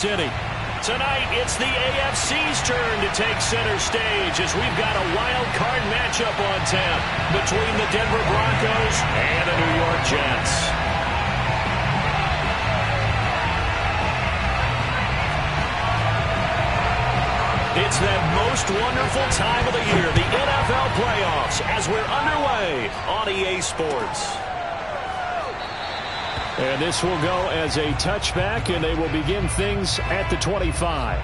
City. Tonight, it's the AFC's turn to take center stage as we've got a wild card matchup on tap between the Denver Broncos and the New York Jets. It's that most wonderful time of the year, the NFL playoffs, as we're underway on EA Sports. And this will go as a touchback, and they will begin things at the 25.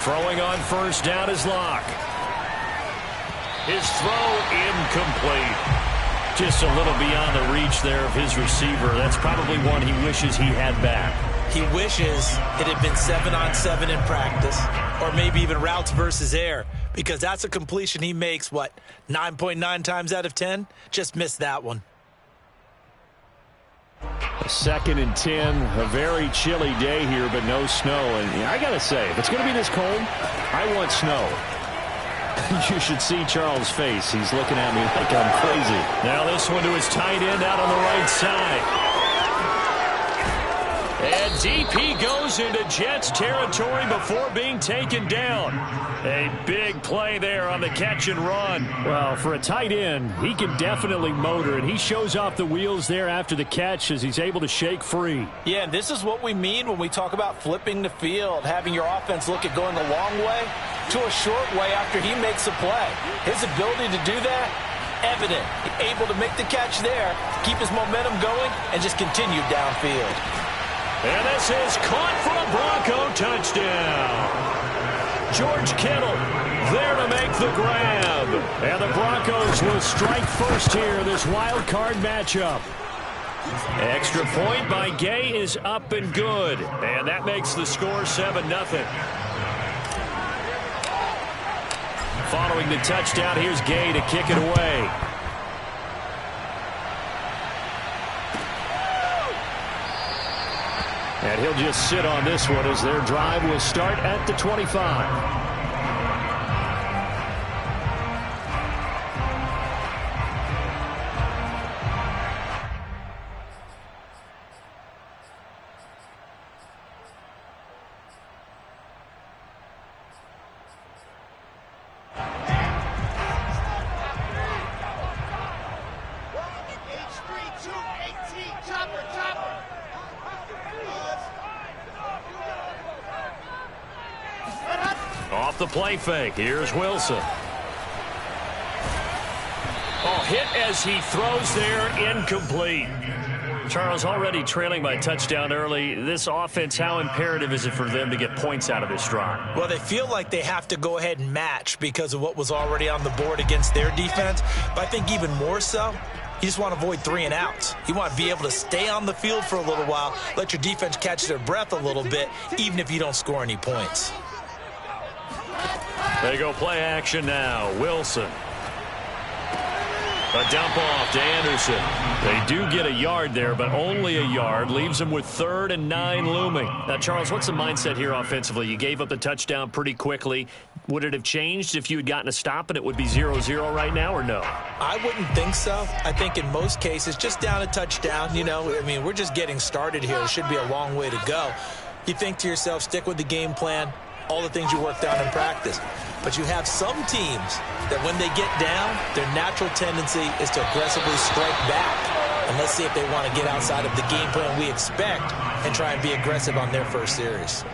Throwing on first down is Locke. His throw incomplete. Just a little beyond the reach there of his receiver. That's probably one he wishes he had back. He wishes it had been 7-on-7 in practice, or maybe even routes versus air, because that's a completion he makes, 9.9 times out of 10? Just missed that one. 2nd and 10, a very chilly day here, but no snow. And I got to say, if it's going to be this cold, I want snow. You should see Charles' face. He's looking at me like I'm crazy. Now this one to his tight end out on the right side. And DP goes into Jets territory before being taken down. A big play there on the catch and run. Well, for a tight end, he can definitely motor, and he shows off the wheels there after the catch as he's able to shake free. Yeah, and this is what we mean when we talk about flipping the field, having your offense look at going a long way to a short way after he makes a play. His ability to do that, evident. Able to make the catch there, keep his momentum going, and just continue downfield. And this is caught for a Bronco touchdown. George Kittle there to make the grab. And the Broncos will strike first here, this wild card matchup. Extra point by Gay is up and good. And that makes the score 7-0. Following the touchdown, here's Gay to kick it away. And he'll just sit on this one as their drive will start at the 25. Off the play fake, here's Wilson. Oh, hit as he throws there, incomplete. Charles, already trailing by touchdown early. This offense, how imperative is it for them to get points out of this drive? Well, they feel like they have to go ahead and match because of what was already on the board against their defense. But I think even more so, you just want to avoid 3 and outs. You want to be able to stay on the field for a little while, let your defense catch their breath a little bit, even if you don't score any points. They go play action now. Wilson. A dump off to Anderson. They do get a yard there, but only a yard. Leaves them with 3rd and 9 looming. Now, Charles, what's the mindset here offensively? You gave up the touchdown pretty quickly. Would it have changed if you had gotten a stop and it would be 0-0 right now, or no? I wouldn't think so. I think in most cases, just down a touchdown, we're just getting started here. It should be a long way to go. You think to yourself, stick with the game plan, all the things you worked out in practice. But you have some teams that when they get down, their natural tendency is to aggressively strike back. And let's see if they want to get outside of the game plan we expect and try and be aggressive on their first series.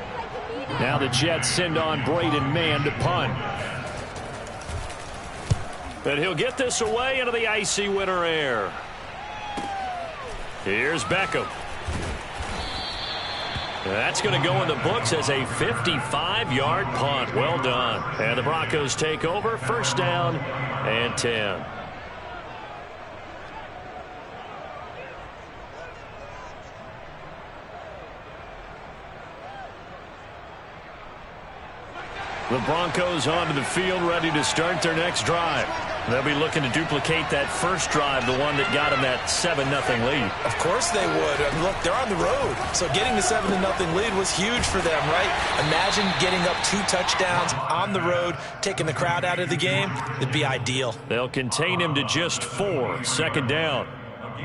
Now the Jets send on Braden Mann to punt. And he'll get this away into the icy winter air. Here's Beckham. That's going to go in the books as a 55-yard punt. Well done. And the Broncos take over. First down and 10. The Broncos onto the field, ready to start their next drive. They'll be looking to duplicate that first drive, the one that got them that 7-0 lead. Of course they would. I mean, look, they're on the road. So getting the 7-0 lead was huge for them, right? Imagine getting up 2 touchdowns on the road, taking the crowd out of the game. It'd be ideal. They'll contain him to just 4. Second down.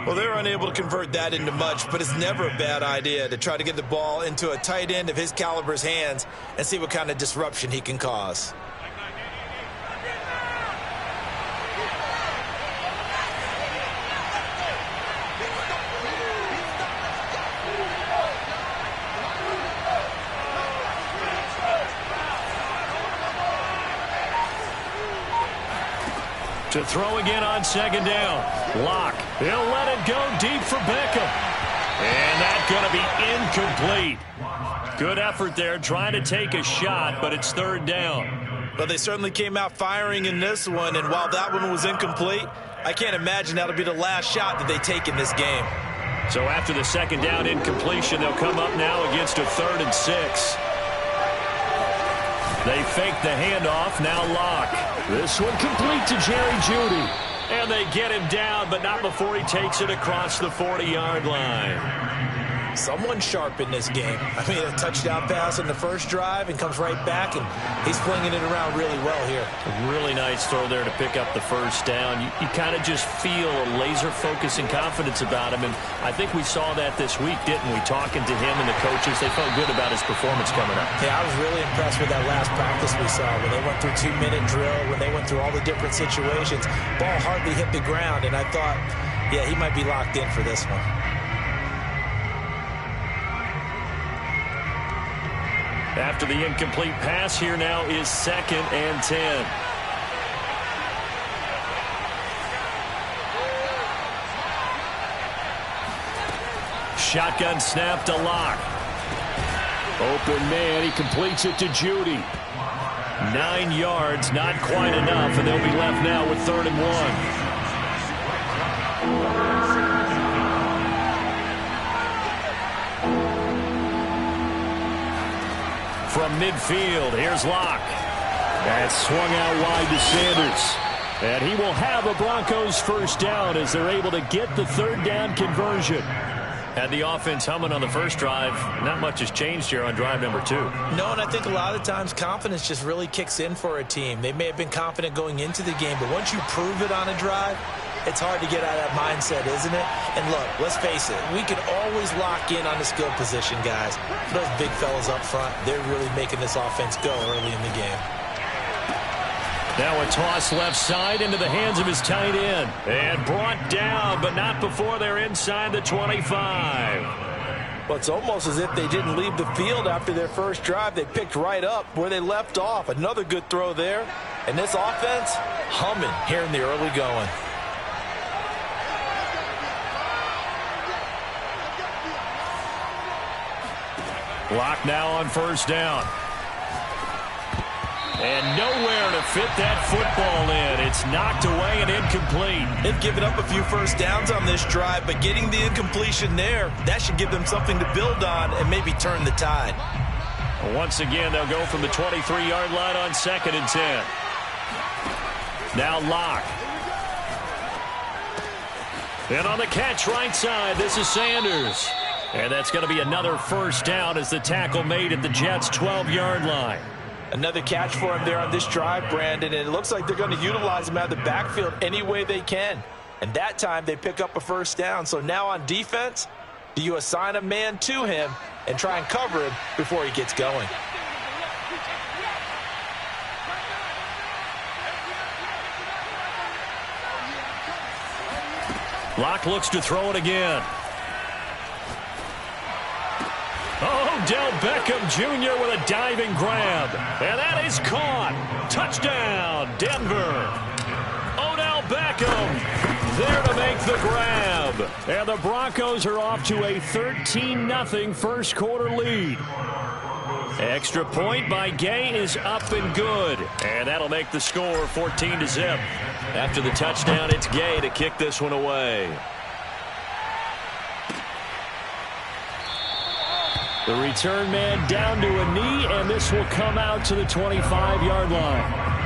Well, they're unable to convert that into much, but it's never a bad idea to try to get the ball into a tight end of his caliber's hands and see what kind of disruption he can cause. To throw again on second down. Locke. He'll let it go deep for Beckham. And that's going to be incomplete. Good effort there trying to take a shot, but it's third down. But they certainly came out firing in this one, and while that one was incomplete, I can't imagine that'll be the last shot that they take in this game. So after the second down incompletion, they'll come up now against a 3rd and 6. They fake the handoff. Now Locke. This one complete to Jerry Jeudy. And they get him down, but not before he takes it across the 40-yard line. Someone sharp in this game. I mean, a touchdown pass on the first drive and comes right back, and he's flinging it around really well here. A really nice throw there to pick up the first down. You kind of just feel a laser focus and confidence about him, and I think we saw that this week, didn't we? Talking to him and the coaches, they felt good about his performance coming up. Yeah, I was really impressed with that last practice we saw when they went through 2-minute drill, when they went through all the different situations. Ball hardly hit the ground, and I thought, yeah, he might be locked in for this one. After the incomplete pass, here now is 2nd and 10. Shotgun snap to Locke. Open man, he completes it to Jeudy. 9 yards, not quite enough, and they'll be left now with 3rd and 1. From midfield, here's Locke. That's swung out wide to Sanders. And he will have a Broncos first down as they're able to get the 3rd down conversion. Had the offense humming on the first drive. Not much has changed here on drive number 2. No, and I think a lot of times confidence just really kicks in for a team. They may have been confident going into the game, but once you prove it on a drive, it's hard to get out of that mindset, isn't it? And look, let's face it, we can always lock in on the skill position, guys. Those big fellas up front, they're really making this offense go early in the game. Now a toss left side into the hands of his tight end. And brought down, but not before they're inside the 25. Well, it's almost as if they didn't leave the field after their first drive. They picked right up where they left off. Another good throw there. And this offense, humming here in the early going. Locke now on first down. And nowhere to fit that football in. It's knocked away and incomplete. They've given up a few first downs on this drive, but getting the incompletion there, that should give them something to build on and maybe turn the tide. Once again, they'll go from the 23-yard line on 2nd and 10. Now Locke. And on the catch right side, this is Sanders. And that's going to be another first down as the tackle made at the Jets' 12-yard line. Another catch for him there on this drive, Brandon, and it looks like they're going to utilize him out of the backfield any way they can. And that time they pick up a first down. So now on defense, do you assign a man to him and try and cover him before he gets going? Locke looks to throw it again. Odell Beckham Jr. with a diving grab. And that is caught. Touchdown, Denver. Beckham there to make the grab. And the Broncos are off to a 13-0 first quarter lead. Extra point by Gay is up and good. And that'll make the score 14-0. After the touchdown, it's Gay to kick this one away. The return man down to a knee, and this will come out to the 25-yard line.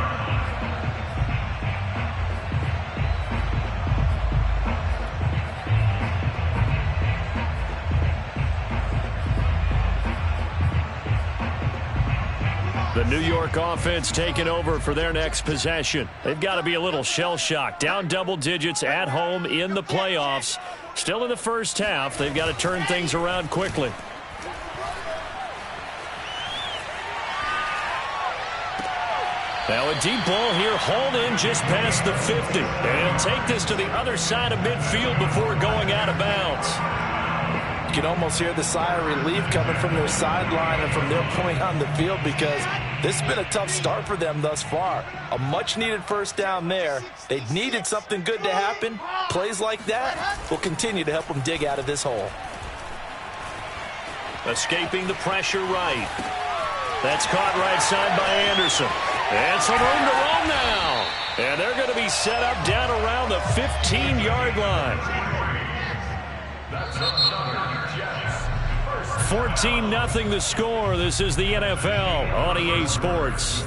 The New York offense taking over for their next possession. They've got to be a little shell-shocked. Down double digits at home in the playoffs. Still in the first half. They've got to turn things around quickly. Now a deep ball here, hauled in just past the 50. And he'll take this to the other side of midfield before going out of bounds. You can almost hear the sigh of relief coming from their sideline and from their point on the field, because this has been a tough start for them thus far. A much-needed first down there. They needed something good to happen. Plays like that will continue to help them dig out of this hole. Escaping the pressure right. That's caught right side by Anderson. And some room to roam now. And they're going to be set up down around the 15-yard line. 14-0 the score. This is the NFL on EA Sports.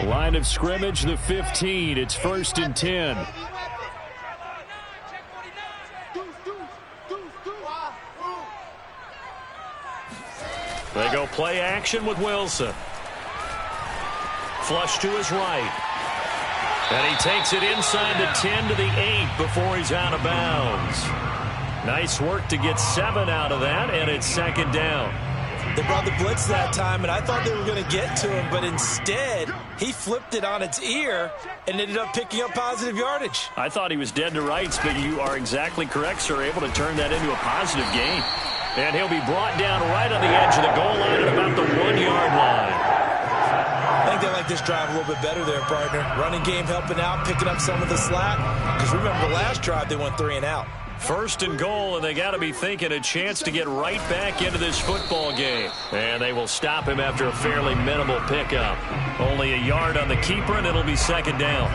Line of scrimmage, the 15. It's 1st and 10. They go play action with Wilson. Flush to his right. And he takes it inside the 10 to the 8 before he's out of bounds. Nice work to get 7 out of that, and it's 2nd down. They brought the blitz that time, and I thought they were going to get to him, but instead, he flipped it on its ear and ended up picking up positive yardage. I thought he was dead to rights, but you are exactly correct, sir. Able to turn that into a positive gain. And he'll be brought down right on the edge of the goal line at about the 1-yard line. I think they like this drive a little bit better there, partner. Running game helping out, picking up some of the slack. Because remember, the last drive, they went 3 and out. 1st and goal, and they got to be thinking a chance to get right back into this football game. And they will stop him after a fairly minimal pickup. Only a yard on the keeper, and it'll be 2nd down.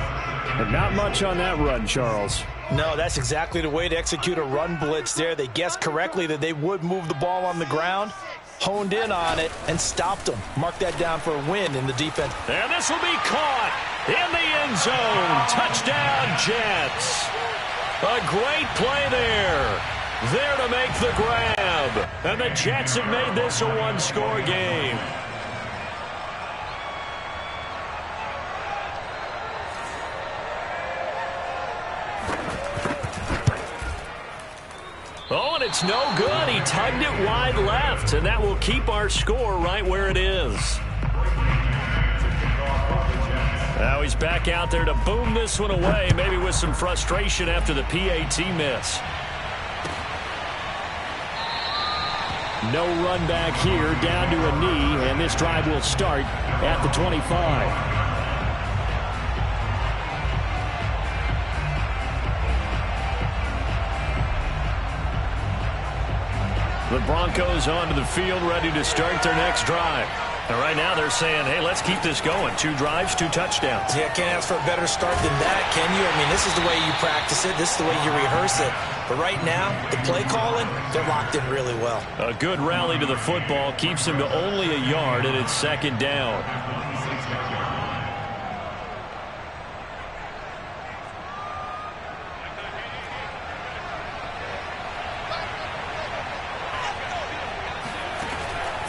And not much on that run, Charles. No, that's exactly the way to execute a run blitz there. They guessed correctly that they would move the ball on the ground, honed in on it, and stopped them. Mark that down for a win in the defense. And this will be caught in the end zone. Touchdown, Jets. A great play there. There to make the grab. And the Jets have made this a one-score game. Oh, and it's no good. He tugged it wide left, and that will keep our score right where it is. Now he's back out there to boom this one away, maybe with some frustration after the PAT miss. No run back here, down to a knee, and this drive will start at the 25. The Broncos onto the field, ready to start their next drive. And right now they're saying, hey, let's keep this going. 2 drives, 2 touchdowns. Yeah, can't ask for a better start than that, can you? I mean, this is the way you practice it. This is the way you rehearse it. But right now, the play calling, they're locked in really well. A good rally to the football keeps them to only a yard, and it's 2nd down.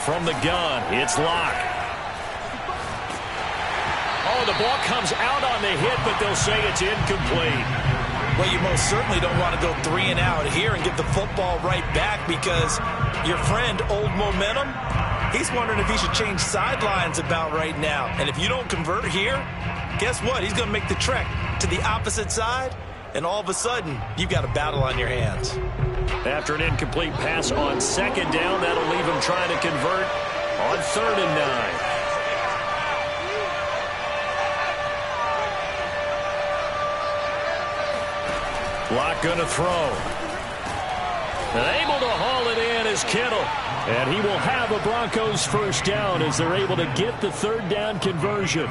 From the gun, it's Locke. Oh, the ball comes out on the hit, but they'll say it's incomplete. Well, you most certainly don't want to go 3 and out here and get the football right back, because your friend, Old Momentum, he's wondering if he should change sidelines about right now. And if you don't convert here, guess what? He's going to make the trek to the opposite side, and all of a sudden, you've got a battle on your hands. After an incomplete pass on 2nd down, that'll leave him trying to convert on 3rd and 9. Locke going to throw. And able to haul it in is Kittle. And he will have a Broncos first down as they're able to get the third down conversion.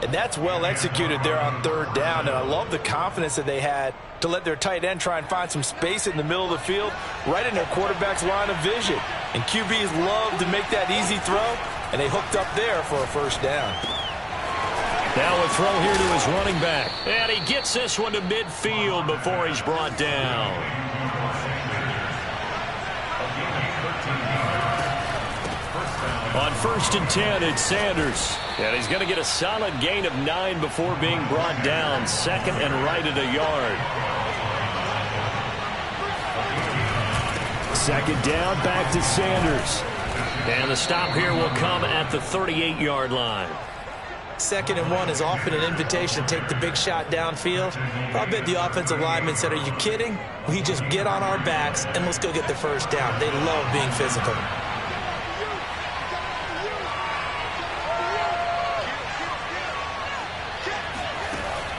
And that's well executed there on third down. And I love the confidence that they had to let their tight end try and find some space in the middle of the field, right in their quarterback's line of vision. And QBs love to make that easy throw, and they hooked up there for a first down. Now a throw here to his running back. And he gets this one to midfield before he's brought down. On 1st and 10, it's Sanders. And he's going to get a solid gain of 9 before being brought down. 2nd and right at a yard. 2nd down, back to Sanders. And the stop here will come at the 38-yard line. 2nd and 1 is often an invitation to take the big shot downfield. I bet the offensive lineman said, are you kidding? We just get on our backs and let's go get the first down. They love being physical.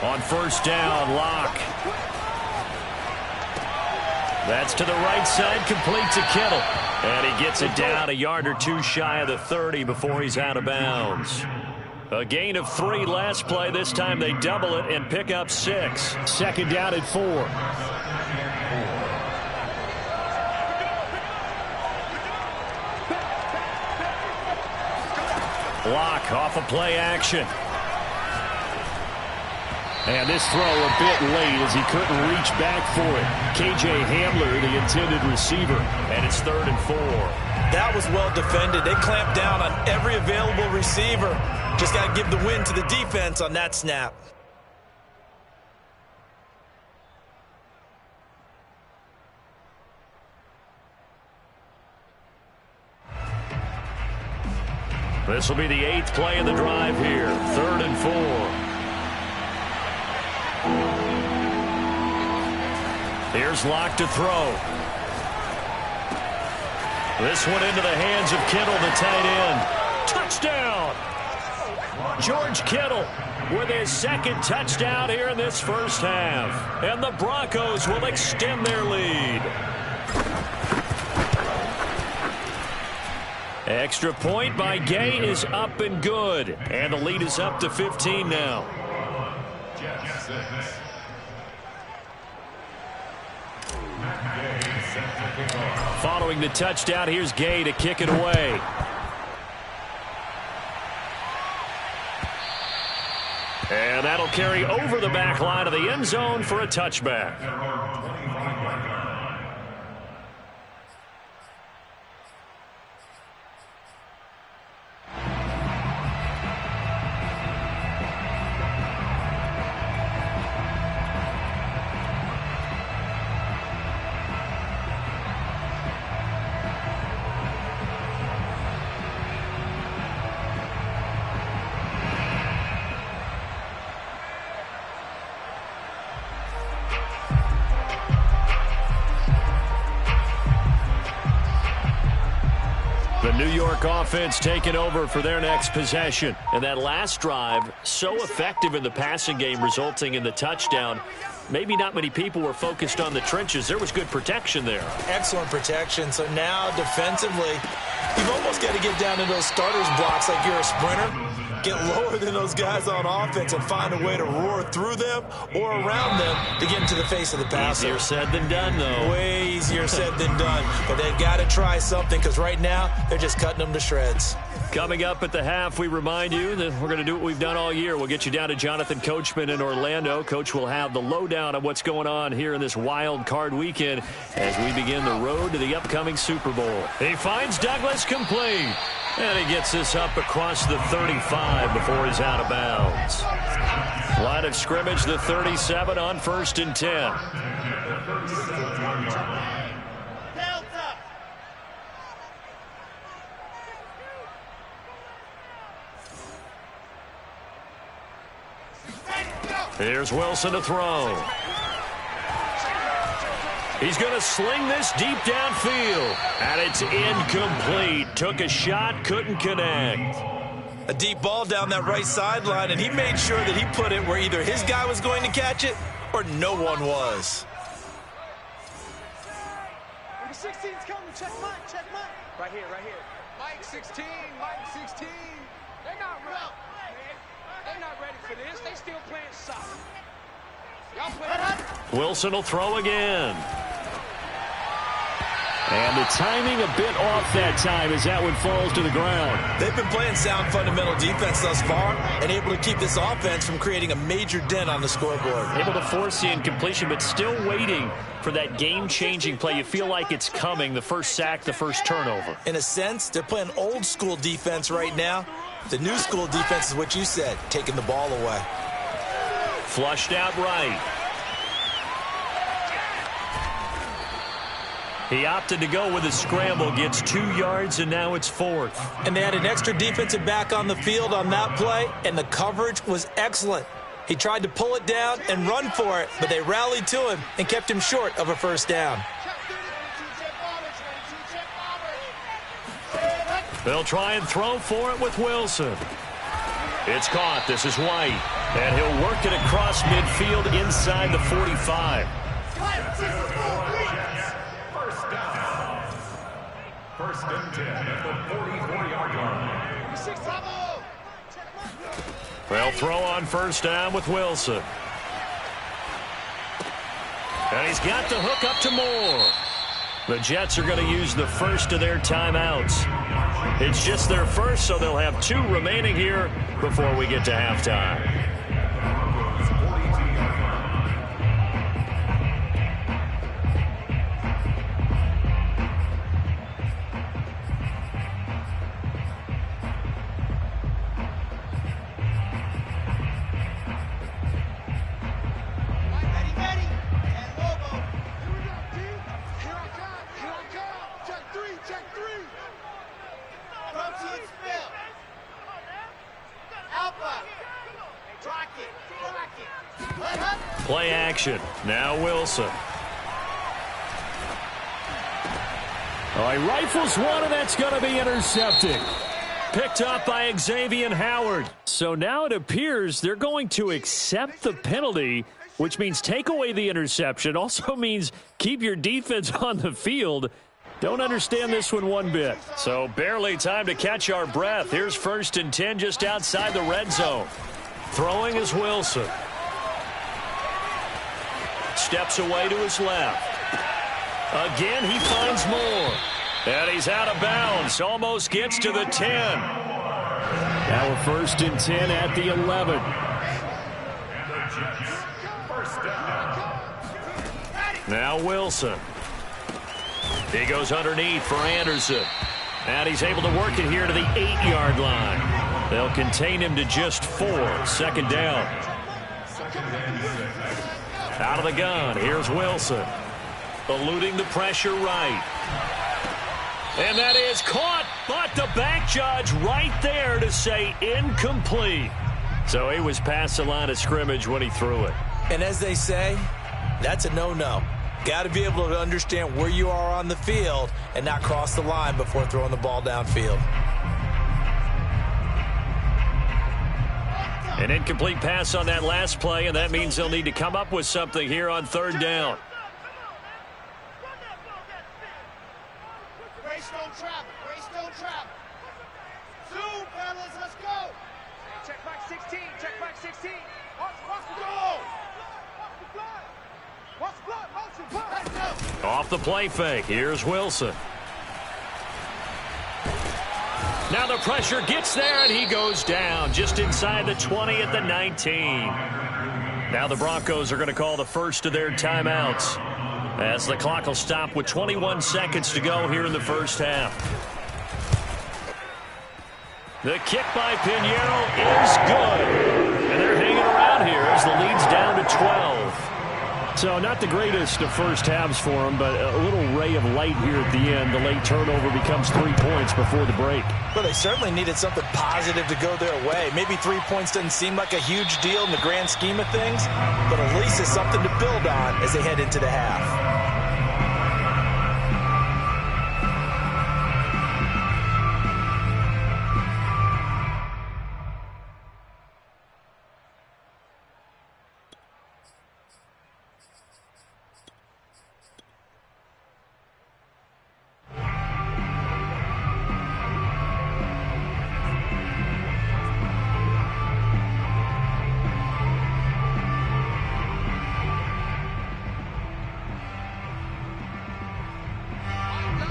On 1st down, Locke. That's to the right side, complete to Kittle. And he gets it down a yard or 2 shy of the 30 before he's out of bounds. A gain of 3 last play. This time they double it and pick up 6. 2nd down at 4. Locke off a play action. And this throw a bit late as he couldn't reach back for it. K.J. Hamler, the intended receiver, and it's 3rd and 4. That was well defended. They clamped down on every available receiver. Just got to give the win to the defense on that snap. This will be the 8th play in the drive here. 3rd and 4. Here's Locke to throw. This one into the hands of Kittle, the tight end. Touchdown! George Kittle with his 2nd touchdown here in this first half. And the Broncos will extend their lead. Extra point by Gay is up and good. And the lead is up to 15 now. Following the touchdown, here's Gay to kick it away. And that'll carry over the back line of the end zone for a touchback. The New York offense taking over for their next possession. And that last drive, so effective in the passing game, resulting in the touchdown. Maybe not many people were focused on the trenches. There was good protection there. Excellent protection. So now defensively, you've almost got to get down to those starters blocks like you're a sprinter. Get lower than those guys on offense and find a way to roar through them or around them to get into the face of the passer. Easier said than done, though. Way easier said than done. But they've got to try something because right now they're just cutting them to shreds. Coming up at the half, we remind you that we're going to do what we've done all year. We'll get you down to Jonathan Coachman in Orlando. Coach will have the lowdown on what's going on here in this wild card weekend as we begin the road to the upcoming Super Bowl. He finds Douglas complete. And he gets this up across the 35 before he's out of bounds. Line of scrimmage, the 37 on 1st and 10. Here's Wilson to throw. He's going to sling this deep downfield. And it's incomplete. Took a shot, couldn't connect. A deep ball down that right sideline, and he made sure that he put it where either his guy was going to catch it or no one was. 16's coming. Check Mike. Check Mike. Right here, right here. Mike 16. Mike 16. They're not ready. They're not ready for this. They still playing soccer. Y'all play. Wilson will throw again. And the timing a bit off that time as that one falls to the ground. They've been playing sound fundamental defense thus far and able to keep this offense from creating a major dent on the scoreboard. Able to force the incompletion, but still waiting for that game-changing play. You feel like it's coming, the first sack, the first turnover. In a sense, they're playing old-school defense right now. The new school defense is what you said, taking the ball away. Flushed out right. He opted to go with a scramble, gets 2 yards, and now it's 4th. And they had an extra defensive back on the field on that play, and the coverage was excellent. He tried to pull it down and run for it, but they rallied to him and kept him short of a first down. They'll try and throw for it with Wilson. It's caught. This is White. And he'll work it across midfield inside the 45. First and 10 at the 44-yard line. They'll throw on first down with Wilson. And he's got the hook up to Moore. The Jets are going to use the first of their timeouts. It's just their first, so they'll have 2 remaining here before we get to halftime. Play action. Now Wilson. All right, rifles one, and that's going to be intercepted. Picked up by Xavier Howard. So now it appears they're going to accept the penalty, which means take away the interception. Also means keep your defense on the field. Don't understand this one bit. So barely time to catch our breath. Here's 1st and 10 just outside the red zone. Throwing is Wilson. Steps away to his left. Again, he finds Moore. And he's out of bounds. Almost gets to the 10. Now a 1st and 10 at the 11. Now Wilson. He goes underneath for Anderson. And he's able to work it here to the 8-yard line. They'll contain him to just 4. 2nd down. Out of the gun, here's Wilson. Eluding the pressure right. And that is caught, but the back judge right there to say incomplete. So he was past the line of scrimmage when he threw it. And as they say, that's a no-no. Got to be able to understand where you are on the field and not cross the line before throwing the ball downfield. An incomplete pass on that last play, and that means they'll need to come up with something here on 3rd down. Grace don't travel. Grace don't travel. Zoom, fellas. Let's go. Check back 16. Check back 16. Watch the goal. Watch the blood. Motion. Let's go. Off the play fake, here's Wilson. Now the pressure gets there, and he goes down just inside the 20 at the 19. Now the Broncos are going to call the first of their timeouts as the clock will stop with 21 seconds to go here in the first half. The kick by Pinheiro is good. And they're hanging around here as the lead's down to 12. So not the greatest of first halves for them, but a little ray of light here at the end. The late turnover becomes 3 points before the break. Well, they certainly needed something positive to go their way. Maybe 3 points doesn't seem like a huge deal in the grand scheme of things, but at least it's something to build on as they head into the half.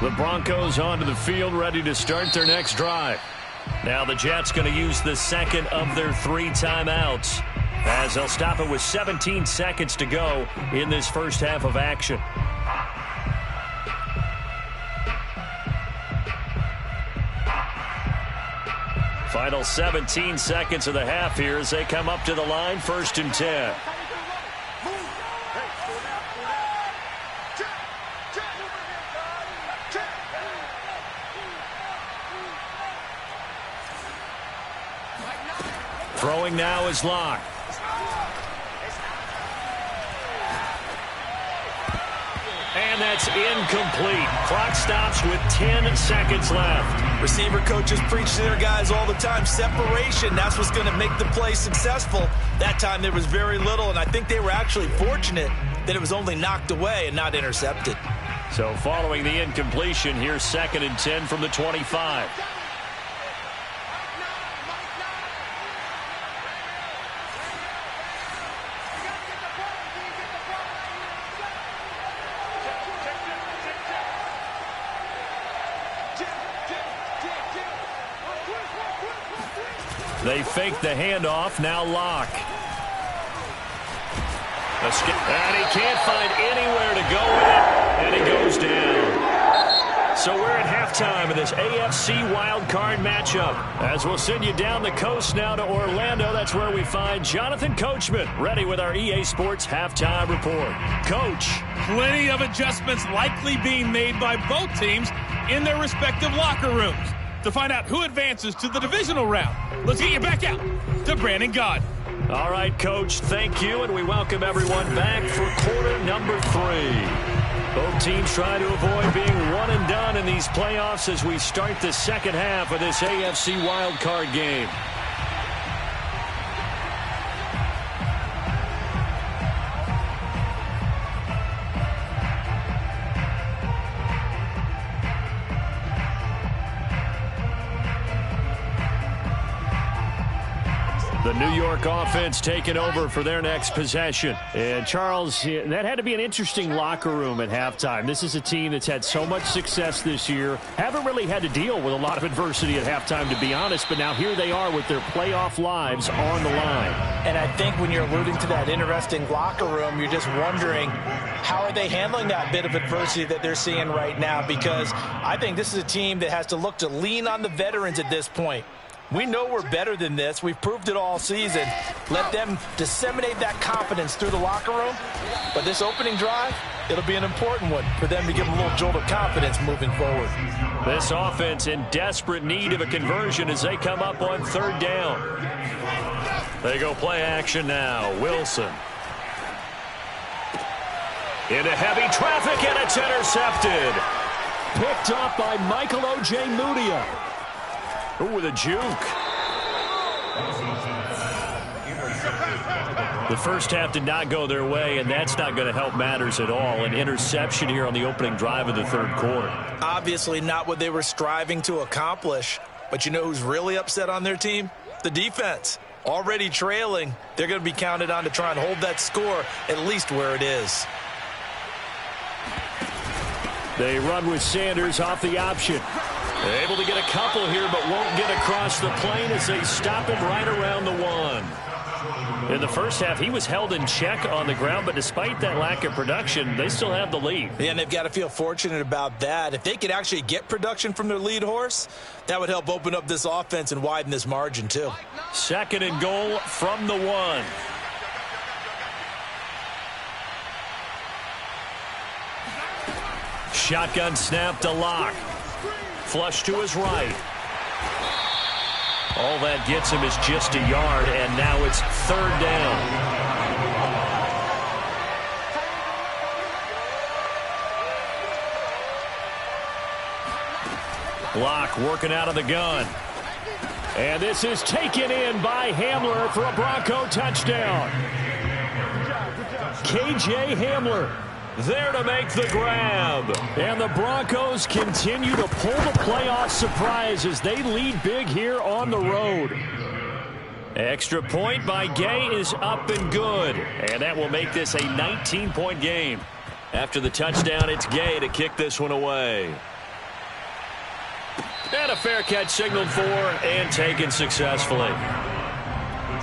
The Broncos onto the field, ready to start their next drive. Now the Jets going to use the second of their 3 timeouts, as they'll stop it with 17 seconds to go in this first half of action. Final 17 seconds of the half here as they come up to the line, 1st and 10. Throwing now is Locke. And that's incomplete. Clock stops with 10 seconds left. Receiver coaches preach to their guys all the time. Separation, that's what's going to make the play successful. That time there was very little, and I think they were actually fortunate that it was only knocked away and not intercepted. So following the incompletion, here's 2nd and 10 from the 25. They fake the handoff. Now Locke. And he can't find anywhere to go with it. And he goes down. So we're at halftime of this AFC wildcard matchup. As we'll send you down the coast now to Orlando. That's where we find Jonathan Coachman ready with our EA Sports halftime report. Coach. Plenty of adjustments likely being made by both teams in their respective locker rooms. To find out who advances to the divisional round, let's get you back out to Brandon Gaudin. All right, Coach, thank you, and we welcome everyone back for quarter number 3. Both teams trying to avoid being one and done in these playoffs as we start the second half of this AFC wildcard game. The New York offense taking over for their next possession. And Charles, that had to be an interesting locker room at halftime. This is a team that's had so much success this year. Haven't really had to deal with a lot of adversity at halftime, to be honest. But now here they are with their playoff lives on the line. And I think when you're alluding to that interesting locker room, you're just wondering how are they handling that bit of adversity that they're seeing right now? Because I think this is a team that has to look to lean on the veterans at this point. We know we're better than this. We've proved it all season. Let them disseminate that confidence through the locker room. But this opening drive, it'll be an important one for them to give them a little jolt of confidence moving forward. This offense in desperate need of a conversion as they come up on 3rd down. They go play action now. Wilson. Into heavy traffic, and it's intercepted. Picked up by Michael Ojemudia. Ooh, with a juke. The first half did not go their way, and that's not going to help matters at all. An interception here on the opening drive of the 3rd quarter. Obviously not what they were striving to accomplish. But you know who's really upset on their team? The defense. Already trailing. They're going to be counted on to try and hold that score at least where it is. They run with Sanders off the option. Able to get a couple here, but won't get across the plane as they stop him right around the 1. In the first half, he was held in check on the ground, but despite that lack of production, they still have the lead. Yeah, and they've got to feel fortunate about that. If they could actually get production from their lead horse, that would help open up this offense and widen this margin, too. 2nd and goal from the 1. Shotgun snap to Locke. Flush to his right. All that gets him is just a yard, and now it's 3rd down. Locke working out of the gun. And this is taken in by Hamler for a Bronco touchdown. KJ Hamler there to make the grab. And the Broncos continue to pull the playoff surprise as they lead big here on the road. Extra point by Gay is up and good. And that will make this a 19-point game. After the touchdown, it's Gay to kick this one away. And a fair catch signaled for and taken successfully. The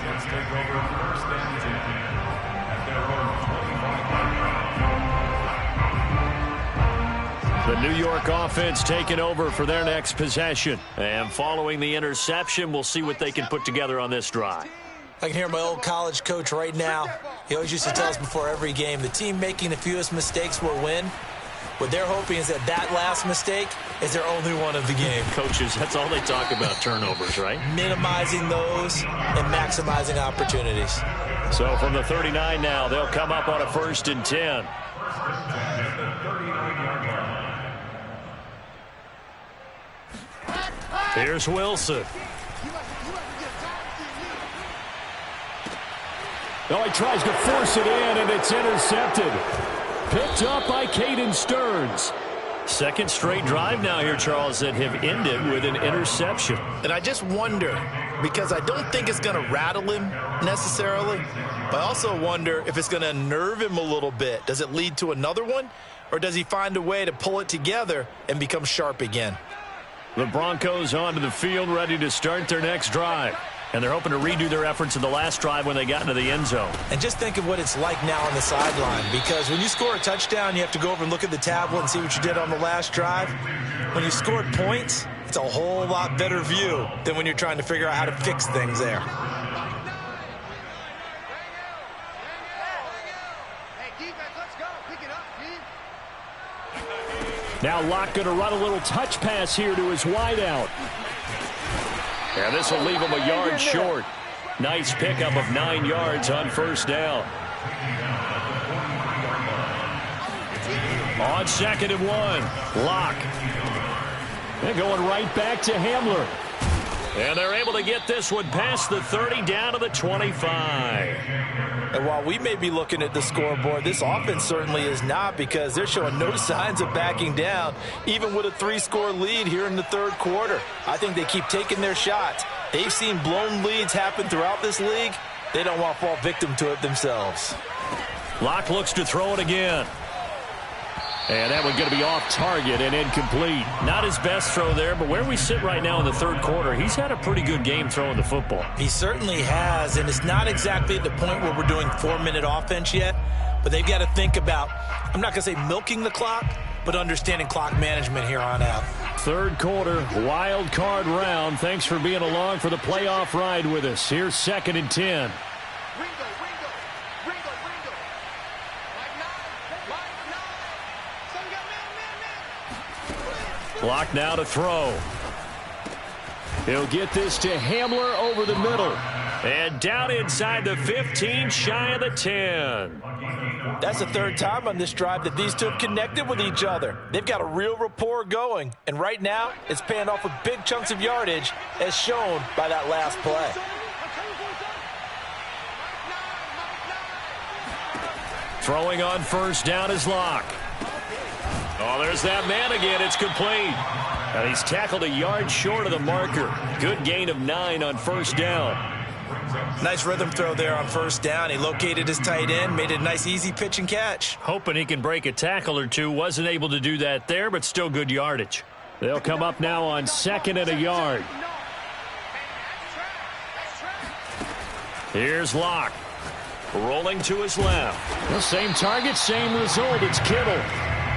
Jets take over 1st and 10 at their own 25. The New York offense taking over for their next possession. And following the interception, we'll see what they can put together on this drive. I can hear my old college coach right now. He always used to tell us before every game, the team making the fewest mistakes will win. What they're hoping is that that last mistake is their only one of the game. Coaches, that's all they talk about, turnovers, right? Minimizing those and maximizing opportunities. So from the 39 now, they'll come up on a 1st and 10. Here's Wilson. Oh, he tries to force it in, and it's intercepted. Picked up by Caden Stearns. Second straight drive now here, Charles, that have ended with an interception. And I just wonder, because I don't think it's going to rattle him necessarily, but I also wonder if it's going to unnerve him a little bit. Does it lead to another one, or does he find a way to pull it together and become sharp again? The Broncos onto the field, ready to start their next drive. And they're hoping to redo their efforts in the last drive when they got into the end zone. And just think of what it's like now on the sideline, because when you score a touchdown, you have to go over and look at the tablet and see what you did on the last drive. When you scored points, it's a whole lot better view than when you're trying to figure out how to fix things there. Hey, defense, let's go. Pick it up, team. Now Locke going to run a little touch pass here to his wideout. And this will leave him a yard short. Nice pickup of 9 yards on 1st down. On 2nd and 1, Locke. They're going right back to Hamler. And they're able to get this one past the 30 down to the 25. And while we may be looking at the scoreboard, this offense certainly is not, because they're showing no signs of backing down, even with a 3-score lead here in the 3rd quarter. I think they keep taking their shots. They've seen blown leads happen throughout this league. They don't want to fall victim to it themselves. Locke looks to throw it again. And that one going to be off target and incomplete. Not his best throw there, but where we sit right now in the 3rd quarter, he's had a pretty good game throwing the football. He certainly has, and it's not exactly at the point where we're doing 4-minute offense yet, but they've got to think about, I'm not going to say milking the clock, but understanding clock management here on out. 3rd quarter, wild card round. Thanks for being along for the playoff ride with us. Here's 2nd and 10. Locke now to throw. He'll get this to Hamler over the middle. And down inside the 15, shy of the 10. That's the 3rd time on this drive that these two have connected with each other. They've got a real rapport going. And right now, it's paying off with big chunks of yardage, as shown by that last play. Throwing on 1st down is Locke. Oh, there's that man again. It's complete. And he's tackled a yard short of the marker. Good gain of 9 on 1st down. Nice rhythm throw there on 1st down. He located his tight end, made it a nice, easy pitch and catch. Hoping he can break a tackle or two. Wasn't able to do that there, but still good yardage. They'll come up now on 2nd and a yard. Here's Locke. Rolling to his left. The same target, same result. It's Kittle.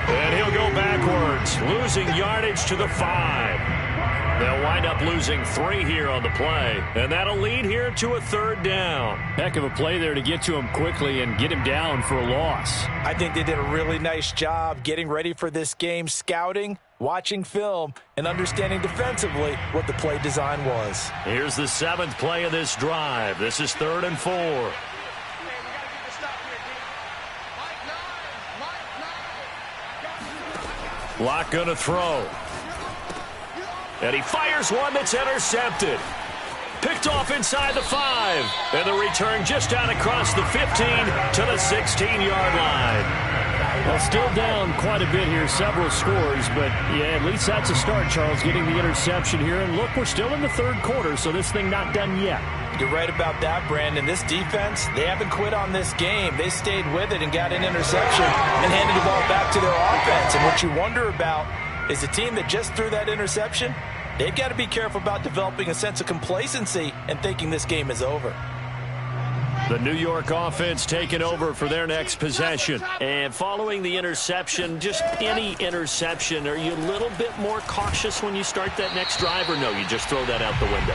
And he'll go backwards, losing yardage to the 5. They'll wind up losing 3 here on the play, and that'll lead here to a 3rd down. Heck of a play there to get to him quickly and get him down for a loss. I think they did a really nice job getting ready for this game, scouting, watching film, and understanding defensively what the play design was. Here's the 7th play of this drive. This is 3rd and 4. Locke going to throw. And he fires one that's intercepted. Picked off inside the 5. And the return just down across the 15 to the 16-yard line. Well, still down quite a bit here, several scores, but yeah, at least that's a start, Charles, getting the interception here. And look, we're still in the 3rd quarter, so this thing not done yet. You're right about that, Brandon. This defense, they haven't quit on this game. They stayed with it and got an interception and handed the ball back to their offense. And what you wonder about is the team that just threw that interception, they've got to be careful about developing a sense of complacency and thinking this game is over. The New York offense taking over for their next possession. And following the interception, just any interception, are you a little bit more cautious when you start that next drive, or no, you just throw that out the window?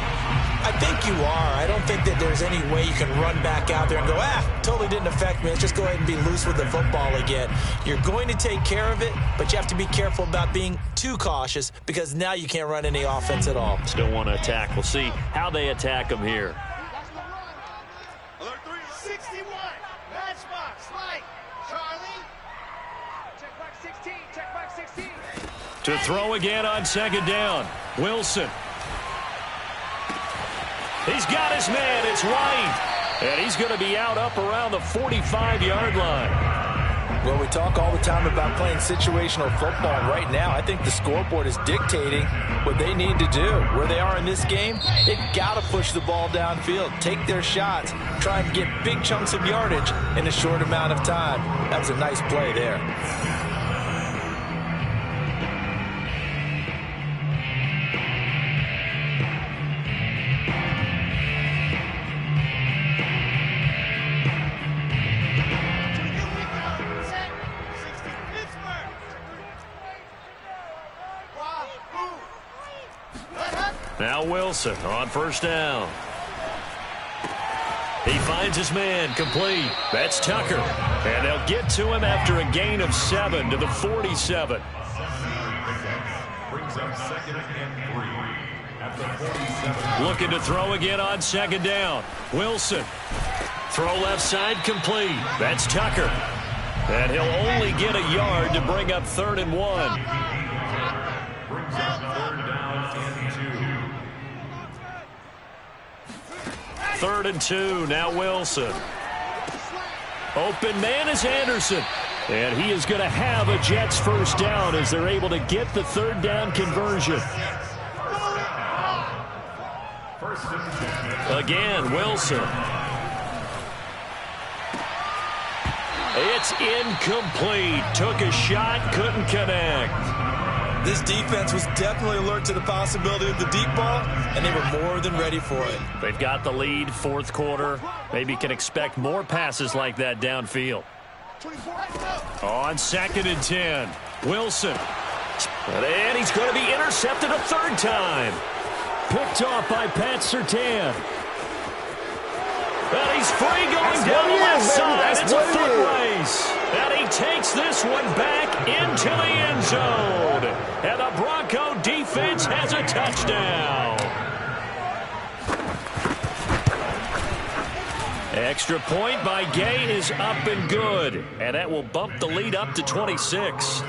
I think you are. I don't think that there's any way you can run back out there and go, totally didn't affect me. Let's just go ahead and be loose with the football again. You're going to take care of it, but you have to be careful about being too cautious because now you can't run any offense at all. Still want to attack. We'll see how they attack them here. 61, matchbox, light, Charlie. Check back 16, check back 16. To throw again on second down. Wilson. He's got his man. It's White. And he's going to be out up around the 45-yard line. Well, we talk all the time about playing situational football, and right now I think the scoreboard is dictating what they need to do. Where they are in this game, they've got to push the ball downfield, take their shots, try and get big chunks of yardage in a short amount of time. That was a nice play there. Now Wilson on first down. He finds his man complete. That's Tucker. And they'll get to him after a gain of 7 to the 47. Brings up 2nd and 3 at the 47. Looking to throw again on second down. Wilson. Throw left side complete. That's Tucker. And he'll only get a yard to bring up 3rd and 1. Brings up 3rd down and 2. 3rd and 2. Now Wilson. Open man is Anderson. And he is going to have a Jets first down as they're able to get the 3rd down conversion. Again, Wilson. It's incomplete. Took a shot, couldn't connect. This defense was definitely alert to the possibility of the deep ball, and they were more than ready for it. They've got the lead, 4th quarter. Maybe can expect more passes like that downfield. On 2nd and 10, Wilson. And he's going to be intercepted a 3rd time. Picked off by Pat Surtain. And he's free going down the left side. It's a foot race. And he takes this one back into the end zone. And the Bronco defense has a touchdown. Extra point by Gay is up and good. And that will bump the lead up to 26.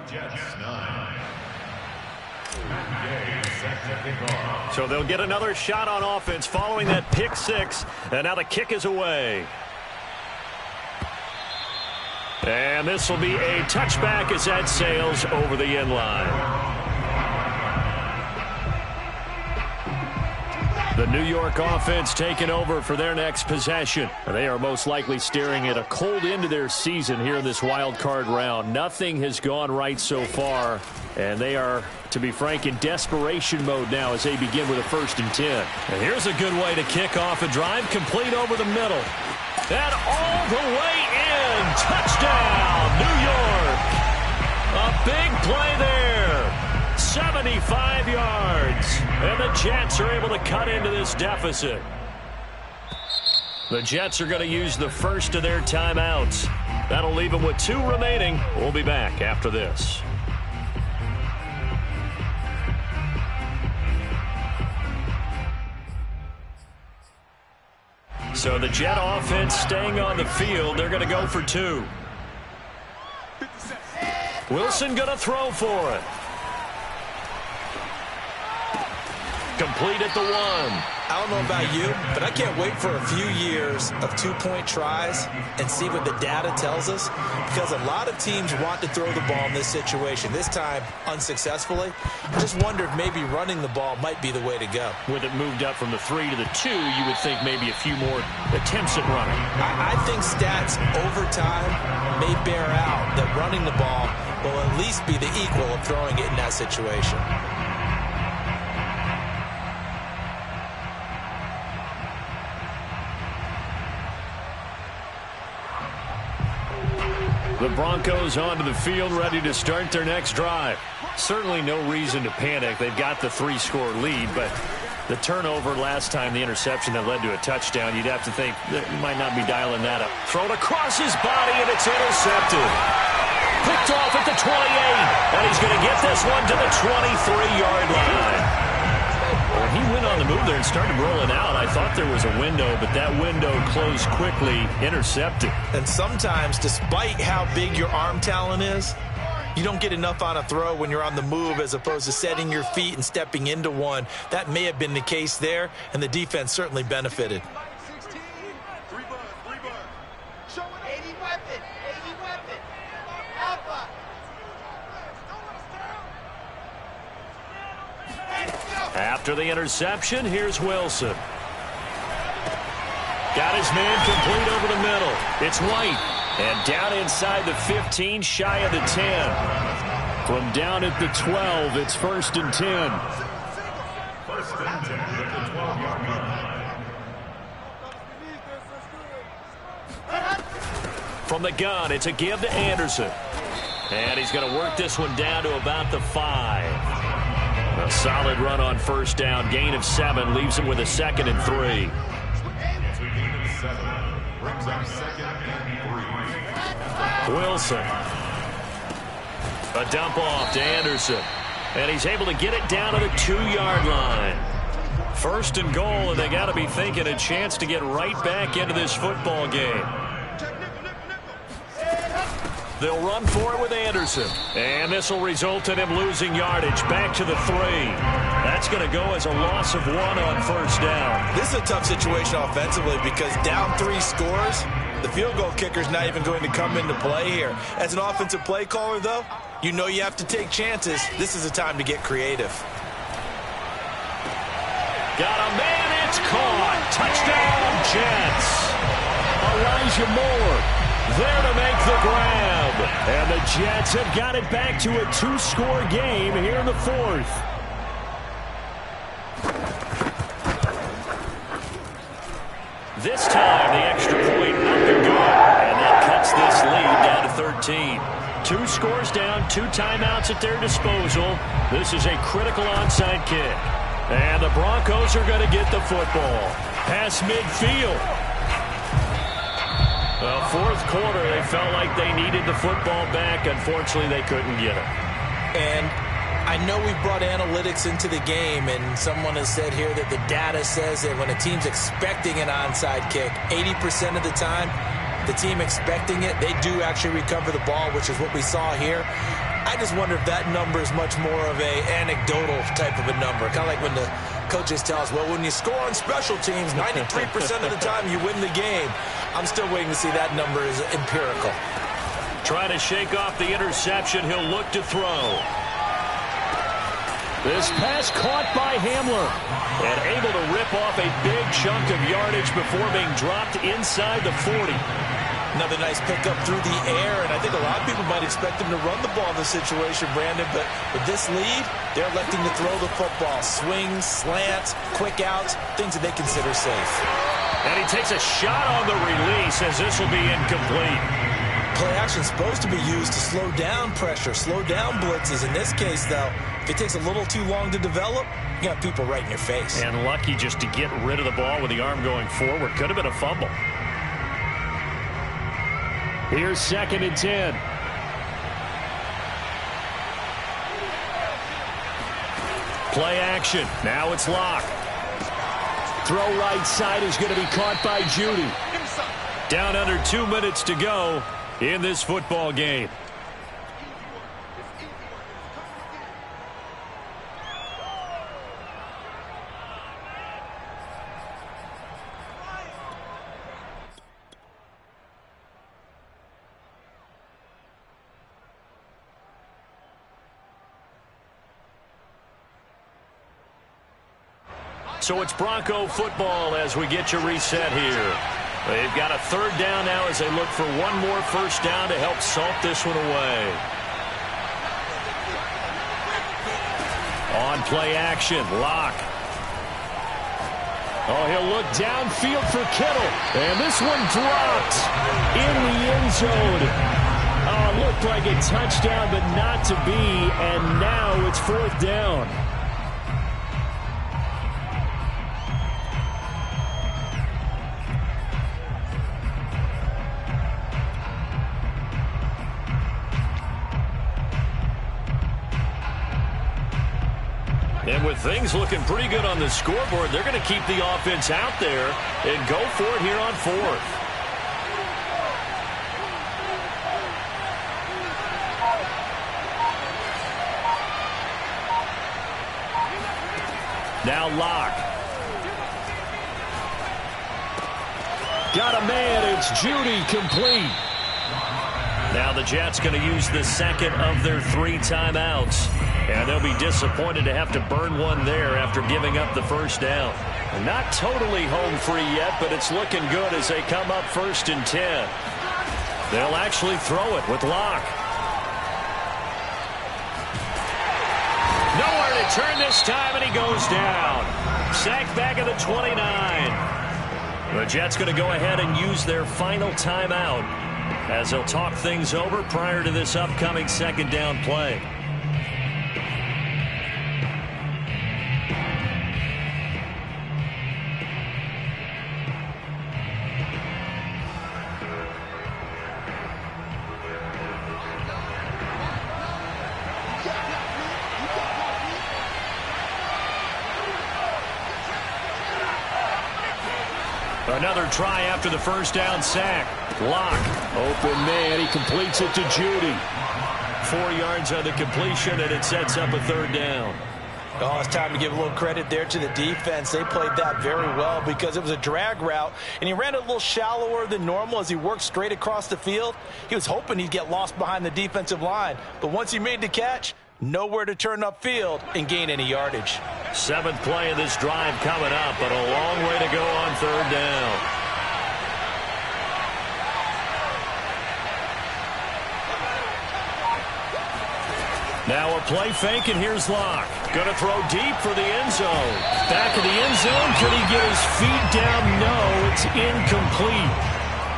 Jets 9. Gay set to kick off. So they'll get another shot on offense following that pick 6. And now the kick is away. And this will be a touchback as that sails over the end line. The New York offense taking over for their next possession. They are most likely staring at a cold end to their season here in this wild card round. Nothing has gone right so far, and they are, to be frank, in desperation mode now as they begin with a 1st and 10. And here's a good way to kick off a drive, complete over the middle. And all the way in. Touchdown, New York. A big play there. 75 yards. And the Jets are able to cut into this deficit. The Jets are going to use the first of their timeouts. That'll leave them with 2 remaining. We'll be back after this. So the Jet offense staying on the field. They're going to go for 2. Wilson going to throw for it. Complete at the 1. I don't know about you, but I can't wait for a few years of 2-point tries and see what the data tells us, because a lot of teams want to throw the ball in this situation. This time, unsuccessfully. I just wonder if maybe running the ball might be the way to go. With it moved up from the 3 to the 2, you would think maybe a few more attempts at running. I think stats over time may bear out that running the ball will at least be the equal of throwing it in that situation. The Broncos onto the field, ready to start their next drive. Certainly no reason to panic. They've got the 3-score lead, but the turnover last time, the interception that led to a touchdown, you'd have to think that you might not be dialing that up. Thrown across his body, and it's intercepted. Picked off at the 28, and he's going to get this one to the 23-yard line. When he went on the move there and started rolling out, I thought there was a window, but that window closed quickly, intercepted. And sometimes, despite how big your arm talent is, you don't get enough on a throw when you're on the move as opposed to setting your feet and stepping into one. That may have been the case there, and the defense certainly benefited. 16, 3 bud. Show it 80 weapon. Alpha. After the interception, here's Wilson. Got his man complete over the middle. It's White. And down inside the 15, shy of the 10. From down at the 12, it's 1st and 10. 1st and 10 at the 12-yard line. From the gun, it's a give to Anderson. And he's going to work this one down to about the 5. A solid run on 1st down. Gain of 7 leaves him with a 2nd and 3. It's a gain of 7. Brings up 2nd and 3. Wilson. A dump off to Anderson. And he's able to get it down to the 2-yard line. 1st and goal, and they got to be thinking a chance to get right back into this football game. They'll run for it with Anderson. And this will result in him losing yardage back to the 3. That's going to go as a loss of 1 on 1st down. This is a tough situation offensively because down 3 scores, the field goal kicker's not even going to come into play here. As an offensive play caller, though, you know you have to take chances. This is a time to get creative. Got a man, it's caught. Touchdown, Jets. Elijah Moore there to make the grab. And the Jets have got it back to a 2-score game here in the 4th. This time, the extra point up and good. And that cuts this lead down to 13. 2 scores down, 2 timeouts at their disposal. This is a critical onside kick. And the Broncos are going to get the football. Past midfield. Well, 4th quarter, they felt like they needed the football back. Unfortunately, they couldn't get it. And I know we brought analytics into the game, and someone has said here that the data says that when a team's expecting an onside kick, 80% of the time, the team expecting it, they do actually recover the ball, which is what we saw here. I just wonder if that number is much more of a anecdotal type of a number. Kind of like when the coaches tell us, well, when you score on special teams, 93% of the time you win the game. I'm still waiting to see that number is empirical. Trying to shake off the interception. He'll look to throw. This pass caught by Hamler. And able to rip off a big chunk of yardage before being dropped inside the 40. Another nice pickup through the air, and I think a lot of people might expect him to run the ball in this situation, Brandon, but with this lead, they're electing to throw the football. Swings, slants, quick outs, things that they consider safe. And he takes a shot on the release as this will be incomplete. Play action is supposed to be used to slow down pressure, slow down blitzes. In this case, though, if it takes a little too long to develop, you got people right in your face. And lucky just to get rid of the ball with the arm going forward. Could have been a fumble. Here's 2nd and 10. Play action. Now it's Locke. Throw right side is going to be caught by Judy. Down under 2 minutes to go in this football game. So it's Bronco football as we get you reset here. They've got a 3rd down now as they look for one more 1st down to help salt this one away. On play action, Locke. Oh, he'll look downfield for Kittle. And this one dropped in the end zone. A Oh, it looked like a touchdown, but not to be, and now it's 4th down. And with things looking pretty good on the scoreboard, they're going to keep the offense out there and go for it here on 4th. Now Locke. Got a man. It's Judy, complete. Now the Jets going to use the second of their 3 timeouts. And they'll be disappointed to have to burn one there after giving up the first down. Not totally home free yet, but it's looking good as they come up 1st and 10. They'll actually throw it with Locke. Nowhere to turn this time, and he goes down. Sacked back at the 29. The Jets going to go ahead and use their final timeout as they'll talk things over prior to this upcoming 2nd down play. Another try after the first down sack. Locke, open man. He completes it to Judy. 4 yards on the completion, and it sets up a 3rd down. Oh, it's time to give a little credit there to the defense. They played that very well because it was a drag route, and he ran a little shallower than normal as he worked straight across the field. He was hoping he'd get lost behind the defensive line, but once he made the catch, nowhere to turn upfield and gain any yardage. 7th play of this drive coming up, but a long way to go on 3rd down. Now a play fake, and here's Locke. Going to throw deep for the end zone. Back of the end zone. Could he get his feet down? No, it's incomplete.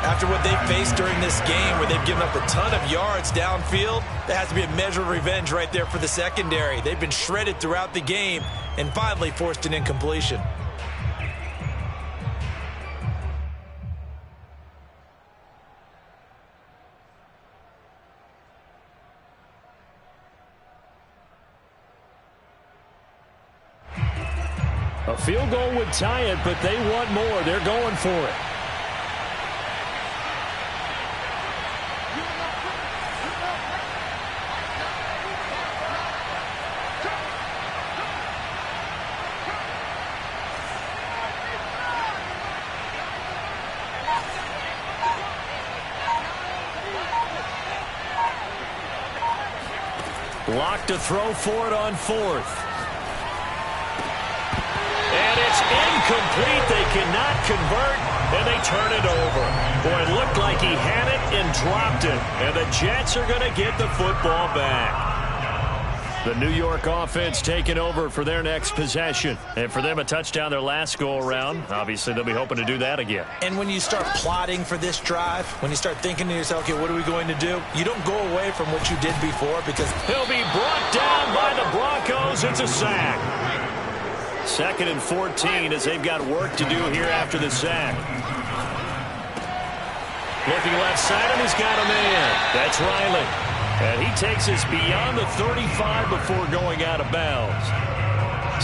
After what they've faced during this game where they've given up a ton of yards downfield, there has to be a measure of revenge right there for the secondary. They've been shredded throughout the game and finally forced an incompletion. A field goal would tie it, but they want more. They're going for it. Locke to throw for it on 4th. And it's incomplete. They cannot convert, and they turn it over. Boy, it looked like he had it and dropped it. And the Jets are going to get the football back. The New York offense taking over for their next possession. And for them, a touchdown their last go-around. Obviously, they'll be hoping to do that again. And when you start plotting for this drive, when you start thinking to yourself, okay, what are we going to do? You don't go away from what you did before because he'll be brought down by the Broncos. It's a sack. 2nd and 14 as they've got work to do here after the sack. Looking left side, and he's got a man. That's Riley. And he takes us beyond the 35 before going out of bounds.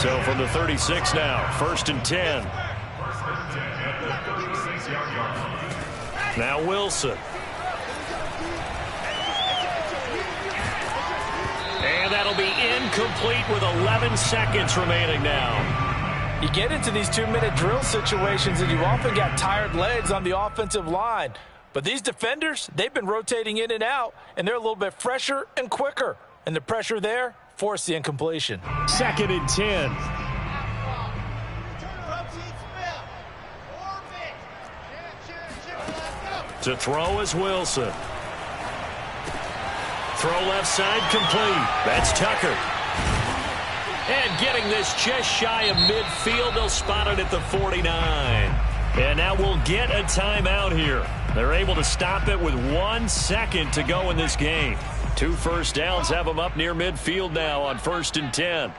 So from the 36 now, 1st and 10. Now Wilson. And that'll be incomplete with 11 seconds remaining now. You get into these 2-minute drill situations, and you often got tired legs on the offensive line. But these defenders, they've been rotating in and out, and they're a little bit fresher and quicker. And the pressure there forced the incompletion. 2nd and 10. To throw is Wilson. Throw left side complete. That's Tucker. And getting this just shy of midfield, they'll spot it at the 49. And now we'll get a timeout here. They're able to stop it with 1 second to go in this game. 2 first downs have them up near midfield now on 1st and 10.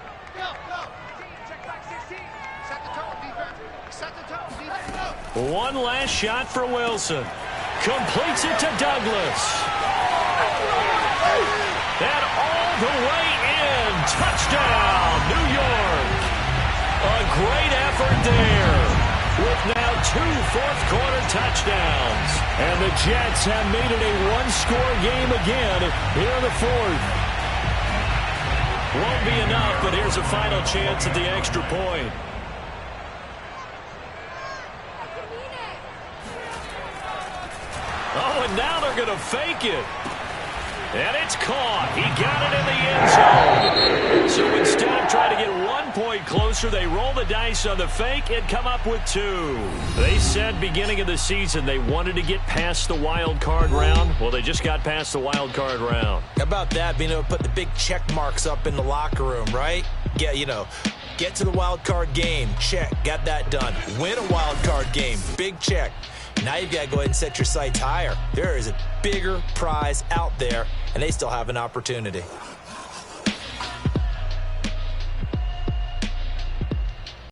One last shot for Wilson. Completes it to Douglas. And all the way in. Touchdown, New York. A great effort there, with now 2 fourth-quarter touchdowns. And the Jets have made it a 1-score game again here in the 4th. Won't be enough, but here's a final chance at the extra point. Oh, and now they're going to fake it. And it's caught. He got it in the end zone. So instead of trying to get 1 point closer, they roll the dice on the fake and come up with 2. They said beginning of the season they wanted to get past the wild card round. Well, they just got past the wild card round. How about that, being able to put the big check marks up in the locker room, right? Get to the wild card game. Check. Got that done. Win a wild card game. Big check. Now you've got to go ahead and set your sights higher. There is a bigger prize out there, and they still have an opportunity.